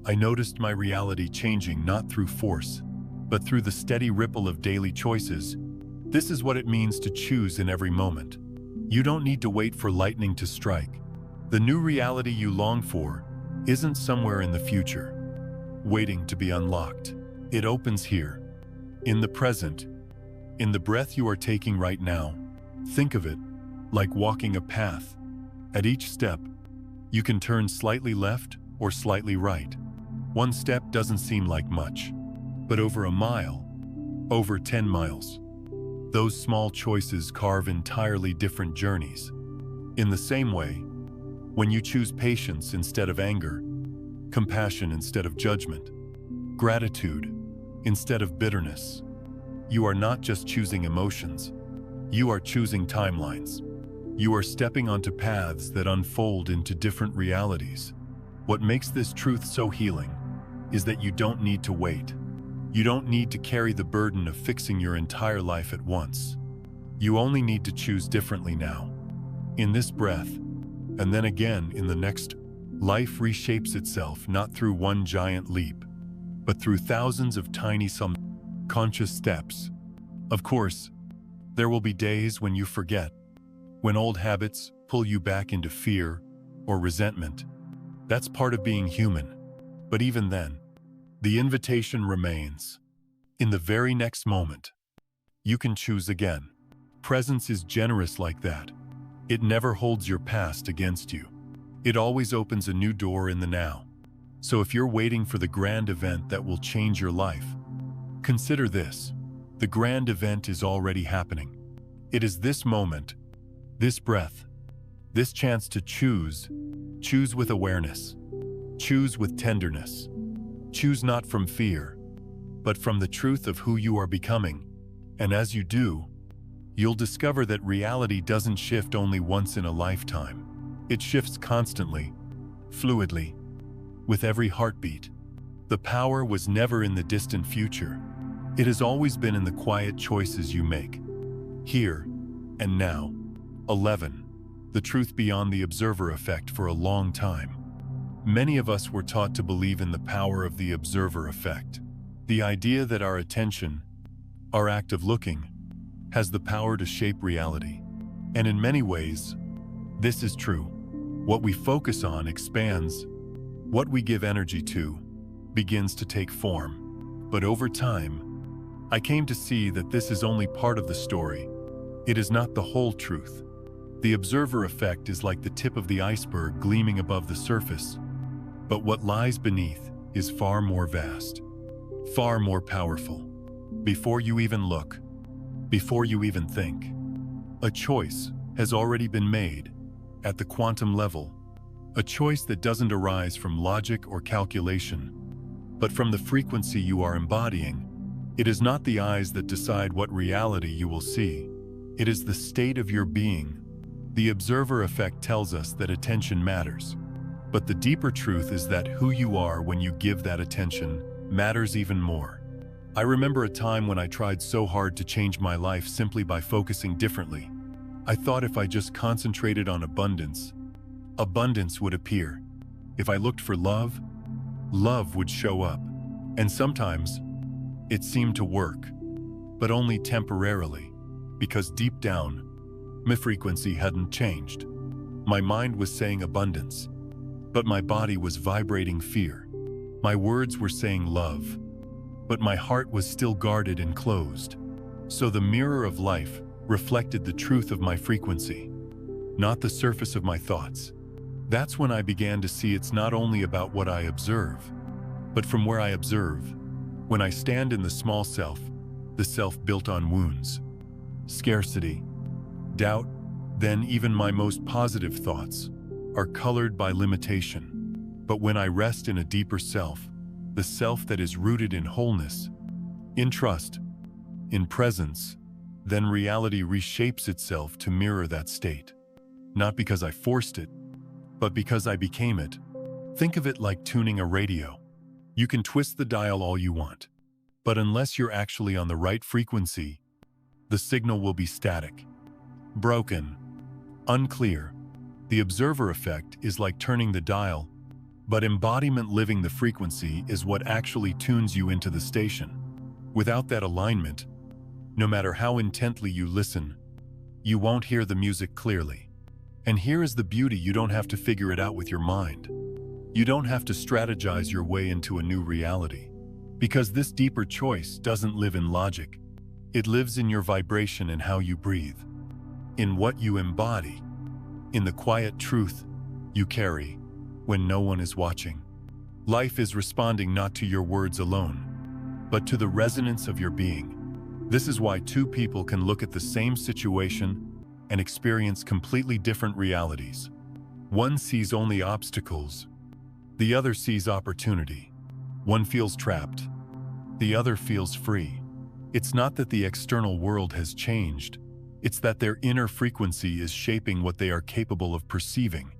Speaker 1: I noticed my reality changing not through force, but through the steady ripple of daily choices. This is what it means to choose in every moment. You don't need to wait for lightning to strike. The new reality you long for isn't somewhere in the future, waiting to be unlocked. It opens here, in the present, in the breath you are taking right now. Think of it like walking a path. At each step, you can turn slightly left or slightly right. One step doesn't seem like much, but over a mile, over 10 miles, those small choices carve entirely different journeys. In the same way, when you choose patience instead of anger, compassion instead of judgment, gratitude instead of bitterness, you are not just choosing emotions, you are choosing timelines. You are stepping onto paths that unfold into different realities. What makes this truth so healing is that you don't need to wait. You don't need to carry the burden of fixing your entire life at once. You only need to choose differently now. In this breath, and then again in the next, life reshapes itself not through one giant leap, but through thousands of tiny conscious steps. Of course, there will be days when you forget, when old habits pull you back into fear or resentment. That's part of being human. But even then, the invitation remains. In the very next moment, you can choose again. Presence is generous like that. It never holds your past against you. It always opens a new door in the now. So if you're waiting for the grand event that will change your life, consider this. The grand event is already happening. It is this moment, this breath, this chance to choose. Choose with awareness. Choose with tenderness. Choose not from fear, but from the truth of who you are becoming. And as you do, you'll discover that reality doesn't shift only once in a lifetime. It shifts constantly, fluidly, with every heartbeat. The power was never in the distant future. It has always been in the quiet choices you make. Here and now. 11. The truth beyond the observer effect. For a long time, many of us were taught to believe in the power of the observer effect. The idea that our attention, our act of looking, has the power to shape reality. And in many ways, this is true. What we focus on expands. What we give energy to begins to take form. But over time, I came to see that this is only part of the story. It is not the whole truth. The observer effect is like the tip of the iceberg gleaming above the surface, but what lies beneath is far more vast, far more powerful. Before you even look, before you even think, a choice has already been made at the quantum level, a choice that doesn't arise from logic or calculation, but from the frequency you are embodying. It is not the eyes that decide what reality you will see. It is the state of your being. The observer effect tells us that attention matters, but the deeper truth is that who you are when you give that attention matters even more. I remember a time when I tried so hard to change my life simply by focusing differently. I thought if I just concentrated on abundance, abundance would appear. If I looked for love, love would show up. And sometimes it seemed to work, but only temporarily, because deep down, my frequency hadn't changed. My mind was saying abundance, but my body was vibrating fear. My words were saying love, but my heart was still guarded and closed. So the mirror of life reflected the truth of my frequency, not the surface of my thoughts. That's when I began to see it's not only about what I observe, but from where I observe. When I stand in the small self, the self built on wounds, scarcity, doubt, then even my most positive thoughts are colored by limitation. But when I rest in a deeper self, the self that is rooted in wholeness, in trust, in presence, then reality reshapes itself to mirror that state. Not because I forced it, but because I became it. Think of it like tuning a radio. You can twist the dial all you want, but unless you're actually on the right frequency, the signal will be static, broken, unclear. The observer effect is like turning the dial, but embodiment living the frequency is what actually tunes you into the station. Without that alignment, no matter how intently you listen, you won't hear the music clearly. And here is the beauty: you don't have to figure it out with your mind. You don't have to strategize your way into a new reality, because this deeper choice doesn't live in logic. It lives in your vibration and how you breathe, in what you embody, in the quiet truth you carry when no one is watching. Life is responding not to your words alone, but to the resonance of your being. This is why two people can look at the same situation and experience completely different realities. One sees only obstacles, the other sees opportunity. One feels trapped, the other feels free. It's not that the external world has changed, it's that their inner frequency is shaping what they are capable of perceiving.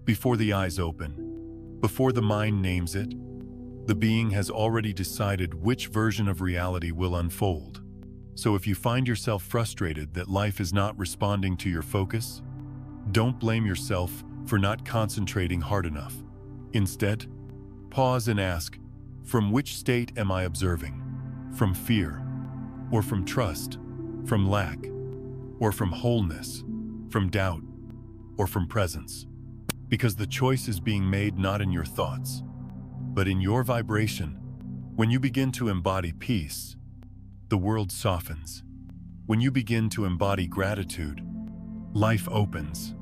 Speaker 1: Before the eyes open, before the mind names it, the being has already decided which version of reality will unfold. So if you find yourself frustrated that life is not responding to your focus, don't blame yourself for not concentrating hard enough. Instead, pause and ask, from which state am I observing? From fear, or from trust, from lack, or from wholeness, from doubt, or from presence? Because the choice is being made not in your thoughts, but in your vibration. When you begin to embody peace, the world softens. When you begin to embody gratitude, life opens.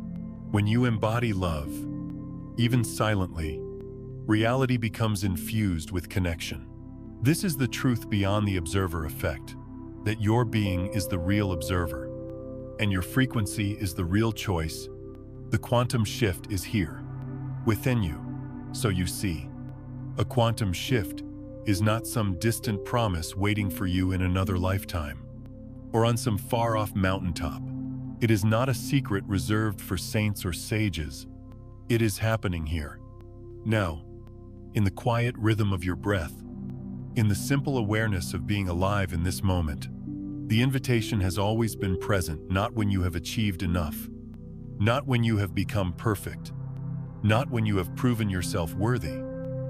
Speaker 1: When you embody love, even silently, reality becomes infused with connection. This is the truth beyond the observer effect, that your being is the real observer, and your frequency is the real choice. The quantum shift is here, within you. So you see, a quantum shift is not some distant promise waiting for you in another lifetime, or on some far-off mountaintop. It is not a secret reserved for saints or sages. It is happening here, now, in the quiet rhythm of your breath, in the simple awareness of being alive in this moment. The invitation has always been present, not when you have achieved enough, not when you have become perfect, not when you have proven yourself worthy.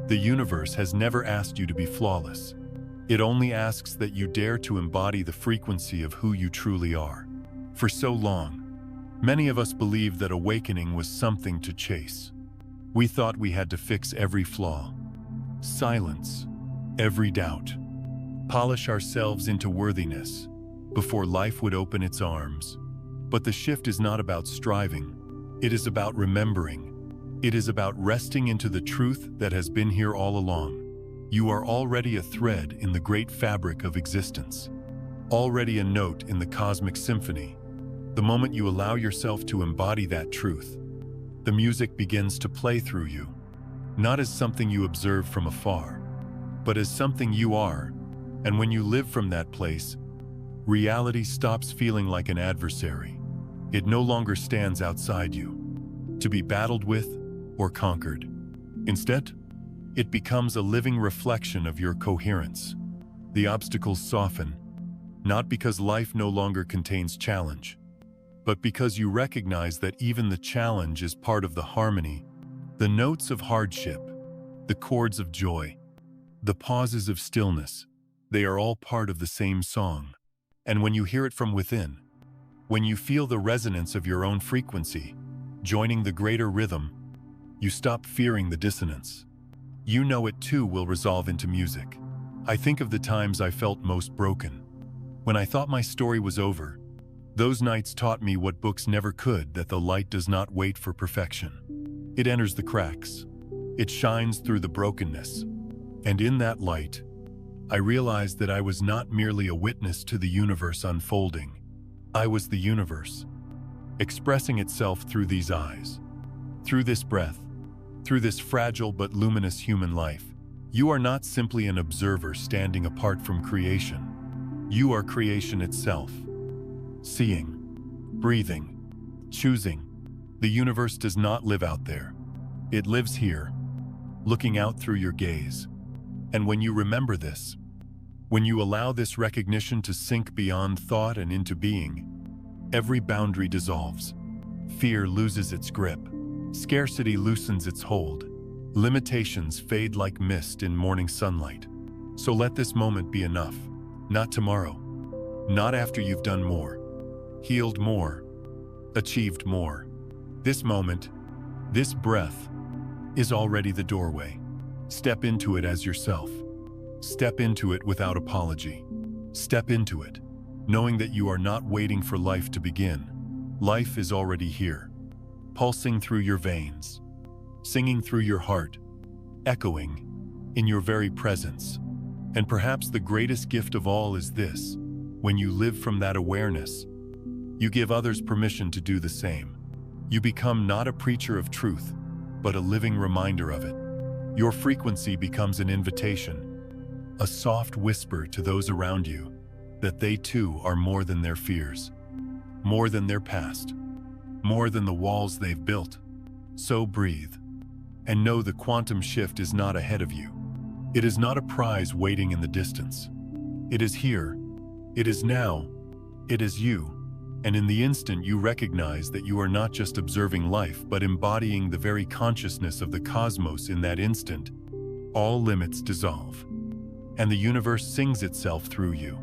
Speaker 1: The universe has never asked you to be flawless. It only asks that you dare to embody the frequency of who you truly are. For so long, many of us believed that awakening was something to chase. We thought we had to fix every flaw, silence every doubt, polish ourselves into worthiness before life would open its arms. But the shift is not about striving. It is about remembering. It is about resting into the truth that has been here all along. You are already a thread in the great fabric of existence, already a note in the cosmic symphony. The moment you allow yourself to embody that truth, the music begins to play through you, not as something you observe from afar, but as something you are. And when you live from that place, reality stops feeling like an adversary. It no longer stands outside you, to be battled with or conquered. Instead, it becomes a living reflection of your coherence. The obstacles soften, not because life no longer contains challenge, but because you recognize that even the challenge is part of the harmony. The notes of hardship, the chords of joy, the pauses of stillness, they are all part of the same song. And when you hear it from within, when you feel the resonance of your own frequency, joining the greater rhythm, you stop fearing the dissonance. You know it too will resolve into music. I think of the times I felt most broken. When I thought my story was over, those nights taught me what books never could, that the light does not wait for perfection. It enters the cracks. It shines through the brokenness. And in that light, I realized that I was not merely a witness to the universe unfolding. I was the universe, expressing itself through these eyes, through this breath, through this fragile but luminous human life. You are not simply an observer standing apart from creation. You are creation itself. Seeing, breathing, choosing. The universe does not live out there. It lives here, looking out through your gaze. And when you remember this, when you allow this recognition to sink beyond thought and into being, every boundary dissolves. Fear loses its grip. Scarcity loosens its hold. Limitations fade like mist in morning sunlight. So let this moment be enough. Not tomorrow. Not after you've done more, healed more, achieved more. This moment, this breath, is already the doorway. Step into it as yourself. Step into it without apology. Step into it, knowing that you are not waiting for life to begin. Life is already here, pulsing through your veins, singing through your heart, echoing in your very presence. And perhaps the greatest gift of all is this: when you live from that awareness, you give others permission to do the same. You become not a preacher of truth, but a living reminder of it. Your frequency becomes an invitation, a soft whisper to those around you that they too are more than their fears, more than their past, more than the walls they've built. So breathe, and know the quantum shift is not ahead of you. It is not a prize waiting in the distance. It is here, it is now, it is you. And in the instant you recognize that you are not just observing life, but embodying the very consciousness of the cosmos, in that instant, all limits dissolve, and the universe sings itself through you.